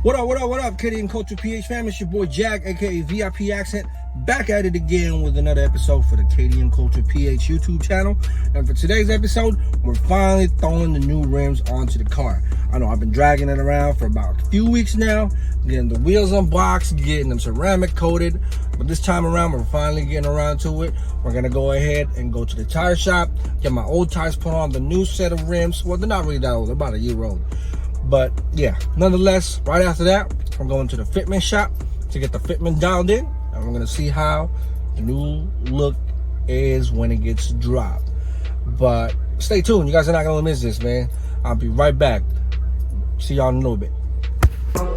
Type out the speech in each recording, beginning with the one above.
What up, KDMculture PH fam? It's your boy Jack, aka vipcars, back at it again with another episode for the KDMculture PH YouTube channel. And for today's episode, we're finally throwing the new rims onto the car. I know I've been dragging it around for about a few weeks now, getting the wheels unboxed, getting them ceramic coated, but this time around we're finally getting around to it. We're gonna go ahead and go to the tire shop, get my old tires put on the new set of rims. Well, they're not really that old, they're about a year old. But yeah, nonetheless, right after that, I'm going to the Fitment shop to get the Fitment dialed in, and we're gonna see how the new look is when it gets dropped. But stay tuned, you guys are not gonna miss this, man. I'll be right back. See y'all in a little bit.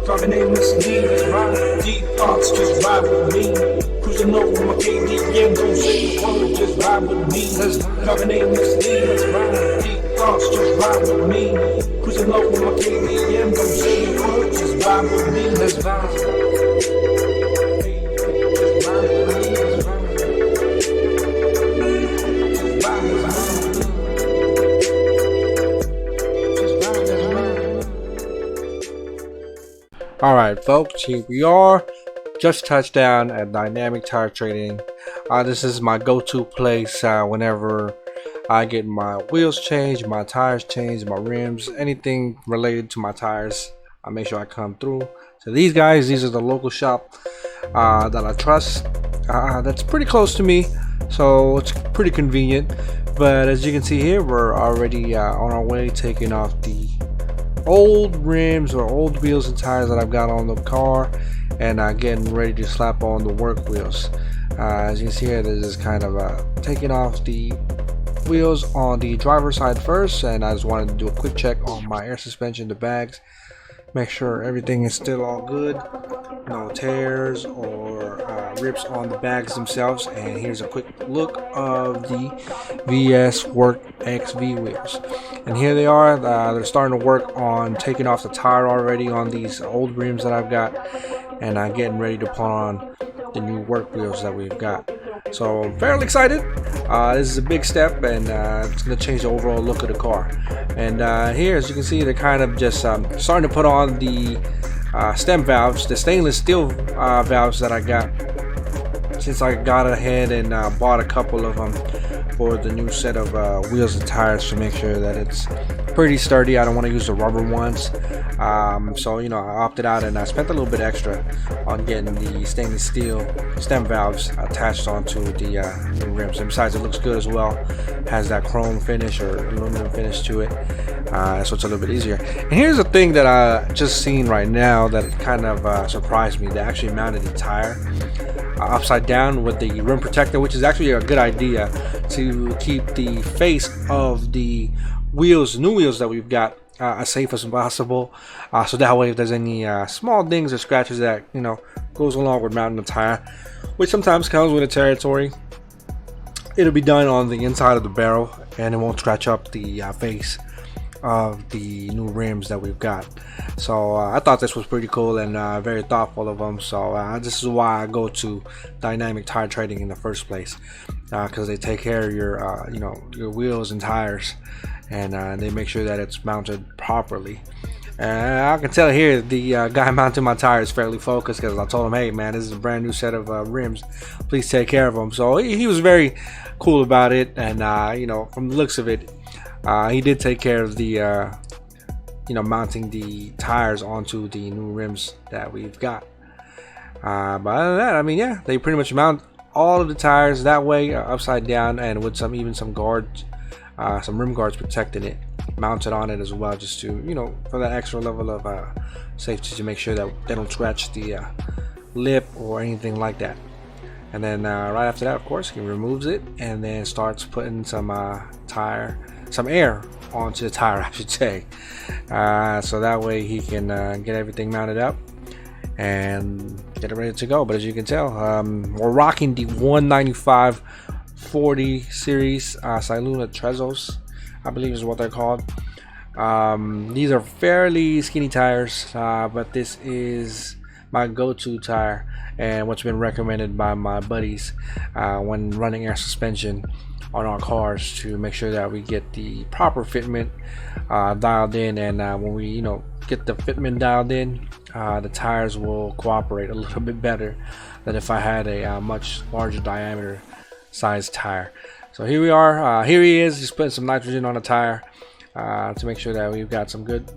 Talking aimless, needless, ride deep thoughts, just ride with me. Cruising over my KDM, don't say a word, just ride with me. Talking aimless, needless, ride deep thoughts, just ride with me. Cruising over my KDM, don't say a word, just ride with me. Let's ride. Alright folks, here we are, just touched down at Dynamic Tire Trading. This is my go-to place whenever I get my wheels changed, my tires changed, my rims, anything related to my tires. I make sure I come through. So these guys, these are the local shop that I trust. That's pretty close to me, so it's pretty convenient. But as you can see here, we're already on our way taking off the old rims or old wheels and tires that I've got on the car, and getting ready to slap on the work wheels. As you can see here, this is kind of taking off the wheels on the driver's side first, and I just wanted to do a quick check on my air suspension, the bags, make sure everything is still all good, no tears or rips on the bags themselves. And here's a quick look of the VS Work XV wheels, and here they are. They're starting to work on taking off the tire already on these old rims that I've got, and getting ready to put on the new work wheels that we've got. So I'm fairly excited. This is a big step, and it's going to change the overall look of the car. And here, as you can see, they're kind of just starting to put on the stem valves, the stainless steel valves that I got, since I got ahead and bought a couple of them for the new set of wheels and tires to make sure that it's pretty sturdy. I don't want to use the rubber ones, so you know, I opted out and I spent a little bit extra on getting the stainless steel stem valves attached onto the new rims. And besides, it looks good as well, has that chrome finish or aluminum finish to it, so it's a little bit easier. And here's the thing that I just seen right now that kind of surprised me. They actually mounted the tire upside down with the rim protector, which is actually a good idea to keep the face of the wheels, new wheels that we've got, as safe as possible, so that way if there's any small dings or scratches that, you know, goes along with mounting the tire, which sometimes comes with the territory, it'll be done on the inside of the barrel and it won't scratch up the face of the new rims that we've got. So I thought this was pretty cool and very thoughtful of them. So this is why I go to Dynamic Tire Trading in the first place, because they take care of your you know, your wheels and tires, and they make sure that it's mounted properly. And I can tell here the guy mounting my tire is fairly focused, because I told him, hey man, this is a brand new set of rims, please take care of them. So he was very cool about it, and you know, from the looks of it, he did take care of the you know, mounting the tires onto the new rims that we've got. But other than that, I mean, yeah, they pretty much mount all of the tires that way, upside down, and with some guards, some rim guards protecting it, mounted on it as well, just to, you know, for that extra level of safety, to make sure that they don't scratch the lip or anything like that. And then right after that, of course, he removes it and then starts putting some air onto the tire, I should say, so that way he can get everything mounted up and get it ready to go. But as you can tell, we're rocking the 195 40 series Siluna Trezos, I believe is what they're called. These are fairly skinny tires, but this is my go-to tire and what's been recommended by my buddies when running air suspension on our cars, to make sure that we get the proper fitment dialed in, and when we, you know, get the fitment dialed in, the tires will cooperate a little bit better than if I had a much larger diameter size tire. So here we are. Here he is. He's putting some nitrogen on the tire to make sure that we've got some good,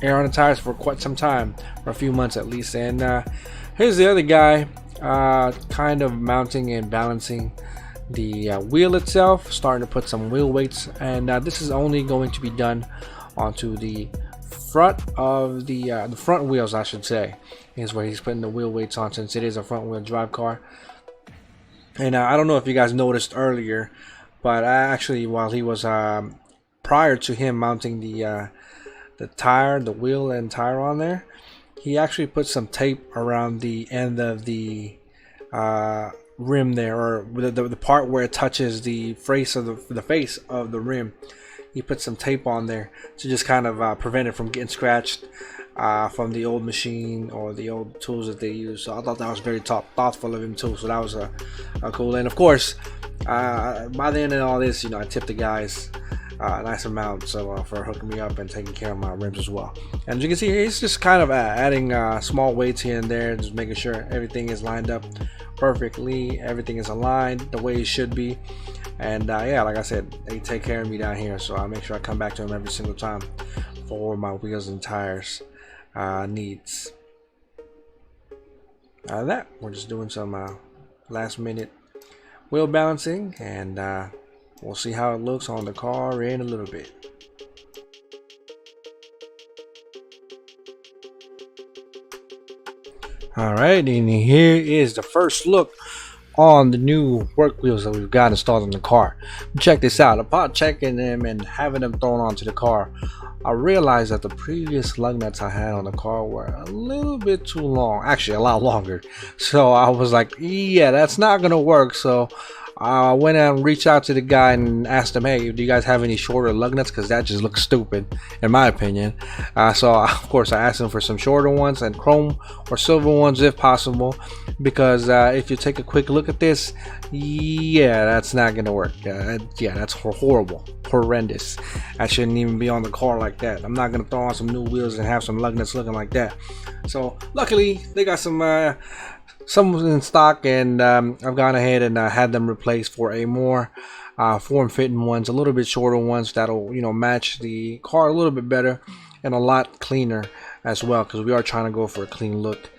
air on the tires for quite some time, for a few months at least. And here's the other guy, kind of mounting and balancing the wheel itself, starting to put some wheel weights. And this is only going to be done onto the front of the front wheels, I should say, is where he's putting the wheel weights on, since it is a front wheel drive car. And I don't know if you guys noticed earlier, but actually, while he was prior to him mounting the tire, the wheel and tire on there, he actually put some tape around the end of the rim there, or the part where it touches the face of the face of the rim. He put some tape on there to just kind of prevent it from getting scratched from the old machine or the old tools that they use. So I thought that was very thoughtful of him too. So that was a cool. And of course, by the end of all this, I tipped the guys a nice amount for hooking me up and taking care of my rims as well. And as you can see, he's just kind of adding small weights here and there, just making sure everything is lined up perfectly, everything is aligned the way it should be. And yeah, like I said, they take care of me down here, so I make sure I come back to them every single time for my wheels and tires needs. Out of that, we're just doing some last minute wheel balancing, and we'll see how it looks on the car in a little bit. Alright, and here is the first look on the new work wheels that we've got installed in the car. Check this out. Upon checking them and having them thrown onto the car, I realized that the previous lug nuts I had on the car were a little bit too long, actually a lot longer. So I was like, yeah, that's not gonna work. So I went out and reached out to the guy and asked him, hey, do you guys have any shorter lug nuts? Because that just looks stupid, in my opinion. So of course I asked him for some shorter ones, and chrome or silver ones if possible, because if you take a quick look at this, yeah, that's not gonna work. Yeah, that's horrible, horrendous. I shouldn't even be on the car like that. I'm not gonna throw on some new wheels and have some lug nuts looking like that. So luckily they got some in stock, and I've gone ahead and had them replaced for a more form-fitting ones, a little bit shorter ones that'll match the car a little bit better and a lot cleaner as well, because we are trying to go for a clean look.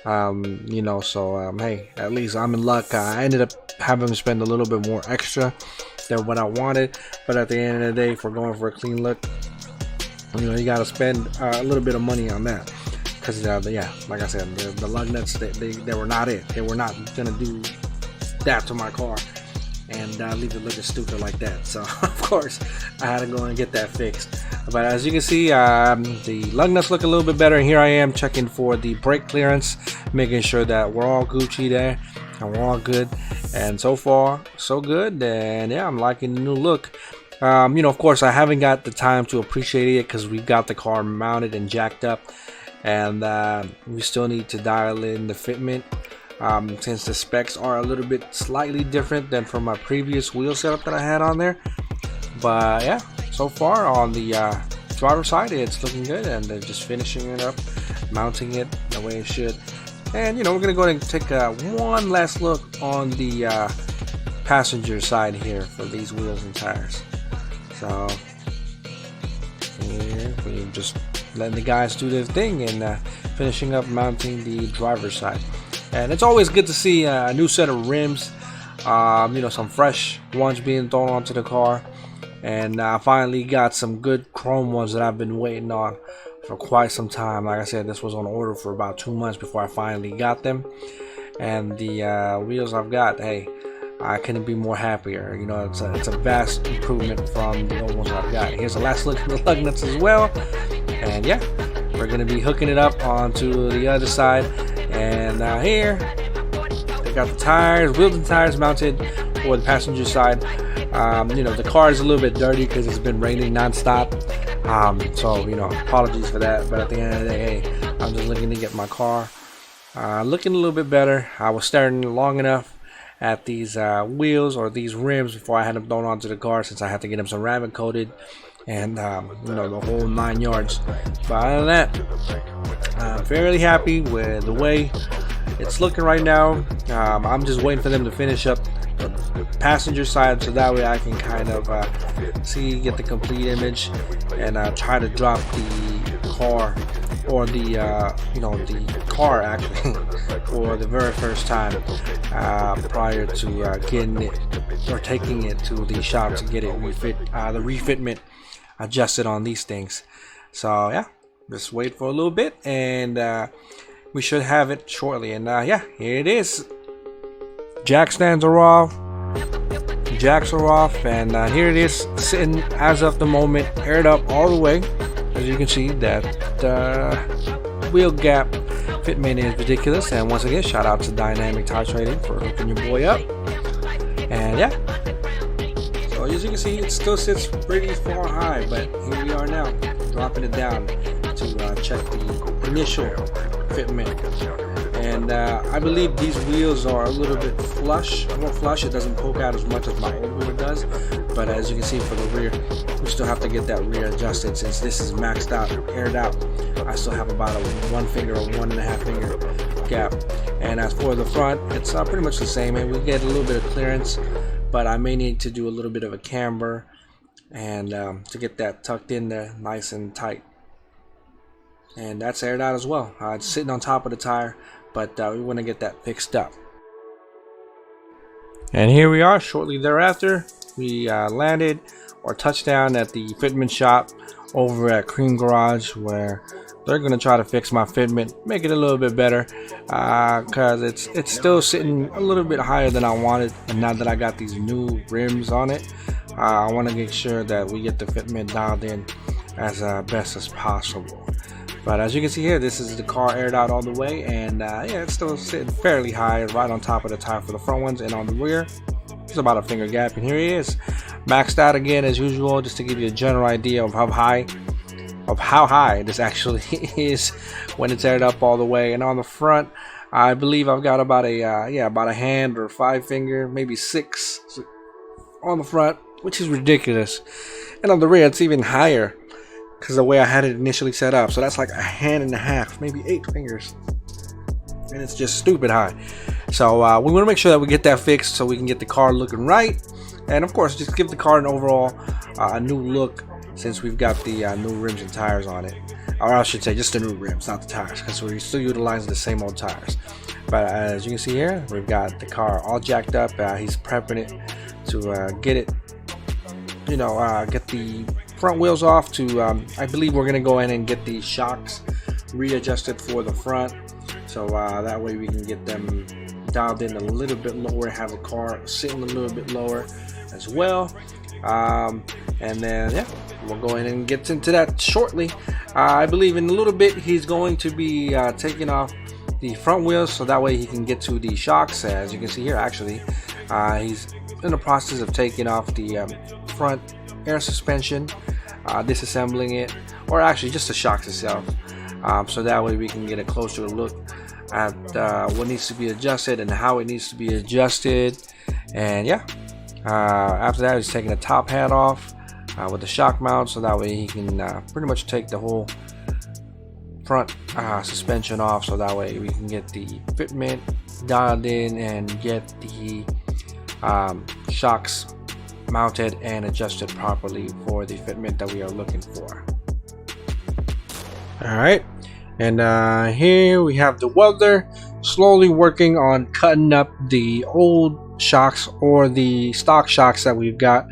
So hey, at least I'm in luck. I ended up having to spend a little bit more extra than what I wanted, but at the end of the day, if we're going for a clean look, you got to spend a little bit of money on that. Because yeah, like I said, the lug nuts, they were not it. They were not gonna do that to my car and leave it looking stupid like that. So of course I had to go and get that fixed. But as you can see, the lug nuts look a little bit better. And here I am checking for the brake clearance, making sure that we're all Gucci there and we're all good. And so far so good. And yeah, I'm liking the new look. Of course I haven't got the time to appreciate it because we've got the car mounted and jacked up. And we still need to dial in the fitment, since the specs are a little bit slightly different than from my previous wheel setup that I had on there. But yeah, so far on the driver's side, it's looking good, and they're just finishing it up, mounting it the way it should. And we're gonna go ahead and take one last look on the passenger side here for these wheels and tires. So here we just letting the guys do their thing and finishing up mounting the driver's side. And it's always good to see a new set of rims, some fresh ones being thrown onto the car. And I finally got some good chrome ones that I've been waiting on for quite some time. Like I said, this was on order for about 2 months before I finally got them. And the wheels I've got, hey, I couldn't be more happier. It's a vast improvement from the old ones I've got. Here's the last look at the lug nuts as well. And yeah, we're gonna be hooking it up onto the other side. And here they got the tires, wheels and tires mounted for the passenger side. The car is a little bit dirty because it's been raining non-stop. So apologies for that. But at the end of the day, hey, I'm just looking to get my car looking a little bit better. I was staring long enough at these wheels or these rims before I had them thrown onto the car, since I had to get them ceramic coated and you know, the whole 9 yards. But other than that, I'm fairly happy with the way it's looking right now. I'm just waiting for them to finish up the passenger side, so that way I can kind of get the complete image and try to drop the car, or the you know, the car actually for the very first time prior to getting it or taking it to the shop to get it the refitment adjusted on these things. So yeah, just wait for a little bit, and we should have it shortly. And yeah, here it is. Jack stands are off, jacks are off, and here it is, sitting as of the moment, aired up all the way. As you can see, that wheel gap fitment is ridiculous. And once again, shout out to Dynamic Tire Trading for hooking your boy up. And yeah, so as you can see, it still sits pretty far high, but here we are now, dropping it down to check the initial fitment. And I believe these wheels are a little bit more flush. It doesn't poke out as much as my old wheel does, but as you can see, for the rear, we still have to get that rear adjusted. Since this is maxed out, aired out, I still have about a 1 finger or 1.5 finger gap. And as for the front, it's pretty much the same, and we get a little bit of clearance, but I may need to do a little bit of a camber and to get that tucked in there nice and tight. And that's aired out as well. It's sitting on top of the tire, but we want to get that fixed up. And here we are. Shortly thereafter, we landed or touched down at the fitment shop over at Cream Garage, where they're going to try to fix my fitment, make it a little bit better, because it's still sitting a little bit higher than I wanted. And now that I got these new rims on it, I want to make sure that we get the fitment dialed in as best as possible. But as you can see here, this is the car aired out all the way, and yeah, it's still sitting fairly high, right on top of the tire for the front ones, and on the rear, it's about a finger gap. And here he is, maxed out again as usual, just to give you a general idea of how high this actually is when it's aired up all the way. And on the front, I believe I've got about a hand or 5 finger, maybe 6 on the front, which is ridiculous. And on the rear, it's even higher, because the way I had it initially set up. So that's like a hand and a half, maybe 8 fingers, and it's just stupid high. So we want to make sure that we get that fixed so we can get the car looking right, and of course just give the car an overall a new look, since we've got the new rims and tires on it. Or I should say just the new rims, not the tires, because we're still utilizing the same old tires. But as you can see here, we've got the car all jacked up. He's prepping it to get it, you know, get the front wheels off to I believe we're gonna go in and get the shocks readjusted for the front, so that way we can get them dialed in a little bit lower, have the car sitting a little bit lower as well. And then yeah, we'll go in and get into that shortly. I believe in a little bit he's going to be taking off the front wheels, so that way he can get to the shocks. As you can see here, actually he's in the process of taking off the front air suspension, disassembling it, or actually just the shocks itself, so that way we can get a closer look at what needs to be adjusted and how it needs to be adjusted. And yeah, after that, he's taking the top hat off with the shock mount, so that way he can pretty much take the whole front suspension off, so that way we can get the fitment dialed in and get the shocks mounted and adjusted properly for the fitment that we are looking for. Alright, and here we have the welder slowly working on cutting up the old shocks, or the stock shocks that we've got,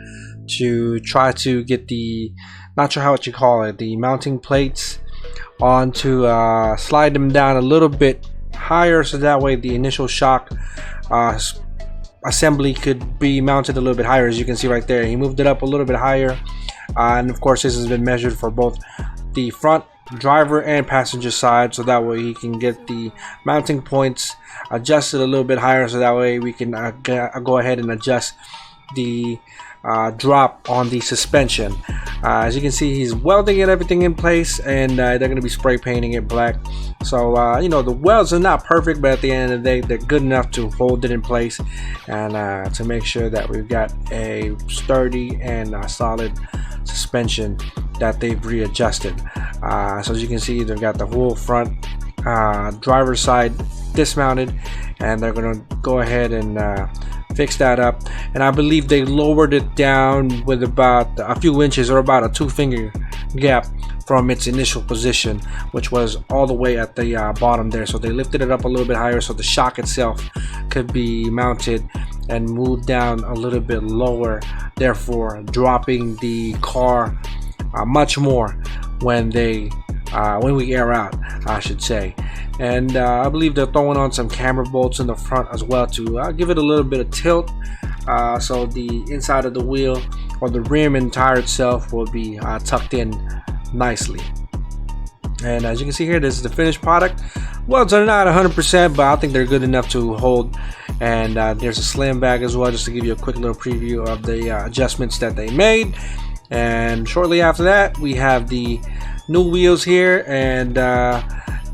to try to get the, not sure how what you call it, the mounting plates onto slide them down a little bit higher, so that way the initial shock assembly could be mounted a little bit higher. As you can see right there, he moved it up a little bit higher, and of course this has been measured for both the front driver and passenger side, so that way he can get the mounting points adjusted a little bit higher, so that way we can go ahead and adjust the drop on the suspension. As you can see, he's welding it, everything in place, and they're going to be spray painting it black. So you know, the welds are not perfect, but at the end of the day, they're good enough to hold it in place and to make sure that we've got a sturdy and solid suspension that they've readjusted. So as you can see, they've got the whole front driver's side dismounted, and they're going to go ahead and fix that up. And I believe they lowered it down with about a few inches, or about a 2-finger gap from its initial position, which was all the way at the bottom there. So they lifted it up a little bit higher so the shock itself could be mounted and moved down a little bit lower, therefore dropping the car much more when we air out, I should say. And I believe they're throwing on some camber bolts in the front as well to give it a little bit of tilt, so the inside of the wheel or the rim and tire itself will be tucked in nicely. And as you can see here, this is the finished product. Well, they're not 100%, but I think they're good enough to hold. And there's a slam bag as well, just to give you a quick little preview of the adjustments that they made. And shortly after that, we have the new wheels here, and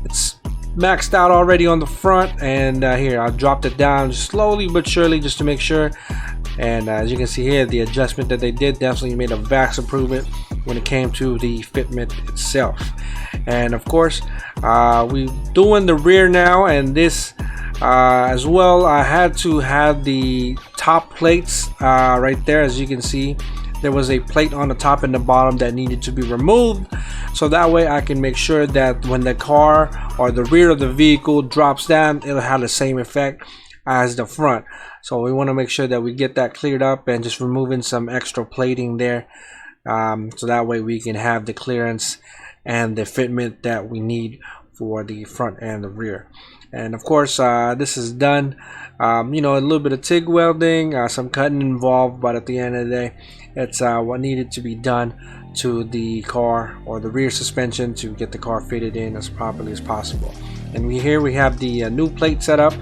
it's maxed out already on the front. And here, I dropped it down slowly but surely just to make sure. And as you can see here, the adjustment that they did definitely made a vast improvement when it came to the fitment itself. And of course, we're doing the rear now, and this as well, I had to have the top plates right there. As you can see, there was a plate on the top and the bottom that needed to be removed, so that way I can make sure that when the car or the rear of the vehicle drops down, it'll have the same effect as the front. So we want to make sure that we get that cleared up and just removing some extra plating there, so that way we can have the clearance and the fitment that we need for the front and the rear. And of course, this is done. You know, a little bit of TIG welding, some cutting involved, but at the end of the day, it's what needed to be done to the car or the rear suspension to get the car fitted in as properly as possible. And here we have the new plate set up.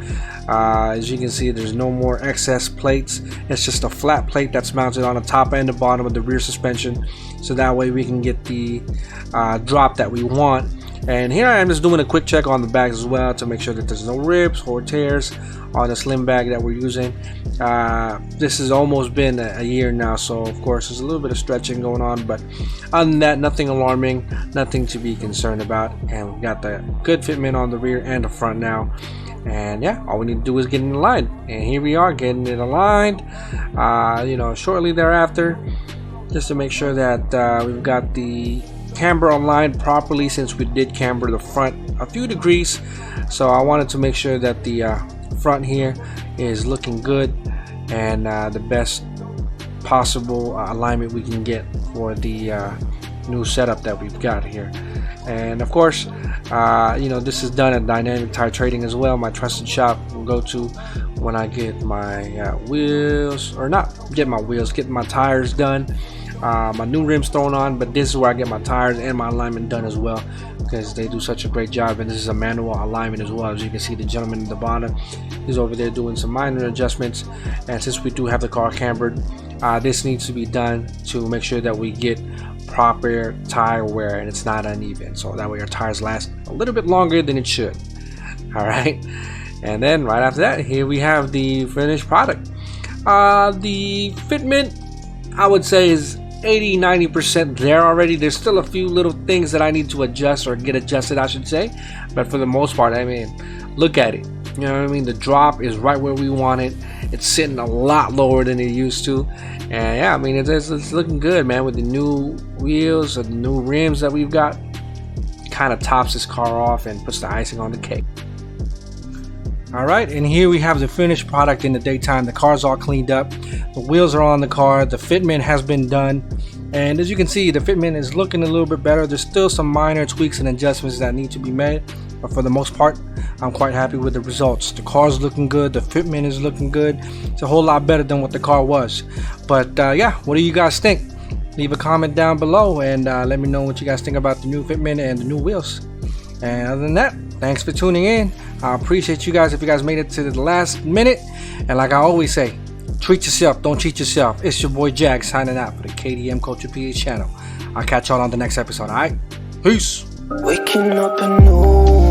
As you can see, there's no more excess plates. It's just a flat plate that's mounted on the top and the bottom of the rear suspension, so that way we can get the drop that we want. And here I am just doing a quick check on the bags as well to make sure that there's no rips or tears on the slim bag that we're using. This has almost been a year now, so of course there's a little bit of stretching going on, but other than that, nothing alarming, nothing to be concerned about. And we've got the good fitment on the rear and the front now. And yeah, all we need to do is get it aligned, and here we are getting it aligned. You know, shortly thereafter, just to make sure that we've got the camber aligned properly, since we did camber the front a few degrees. So I wanted to make sure that the front here is looking good and the best possible alignment we can get for the new setup that we've got here. And of course, you know, this is done at Dynamic Tire Trading as well, my trusted shop will go to when I get my wheels, or not get my wheels, get my tires done. My new rims thrown on, but this is where I get my tires and my alignment done as well, because they do such a great job. And this is a manual alignment as well. As you can see, the gentleman in the bottom is over there doing some minor adjustments. And since we do have the car cambered, this needs to be done to make sure that we get proper tire wear and it's not uneven, so that way our tires last a little bit longer than it should. All right, and then right after that, here we have the finished product. The fitment, I would say, is 80-90% there already. There's still a few little things that I need to adjust, or get adjusted, I should say, but for the most part, I mean, look at it, you know what I mean, the drop is right where we want it. It's sitting a lot lower than it used to, and yeah, I mean, it's looking good, man, with the new wheels and the new rims that we've got. Kind of tops this car off and puts the icing on the cake. Alright, and here we have the finished product in the daytime. The car's all cleaned up, the wheels are on the car, the fitment has been done, and as you can see, the fitment is looking a little bit better. There's still some minor tweaks and adjustments that need to be made, but for the most part, I'm quite happy with the results. The car's looking good, the fitment is looking good. It's a whole lot better than what the car was. But yeah, what do you guys think? Leave a comment down below and let me know what you guys think about the new fitment and the new wheels. And other than that, thanks for tuning in. I appreciate you guys if you guys made it to the last minute. And like I always say, treat yourself, don't cheat yourself. It's your boy Jag signing out for the KDM Culture PH channel. I'll catch y'all on the next episode, alright? Peace! Waking up anew.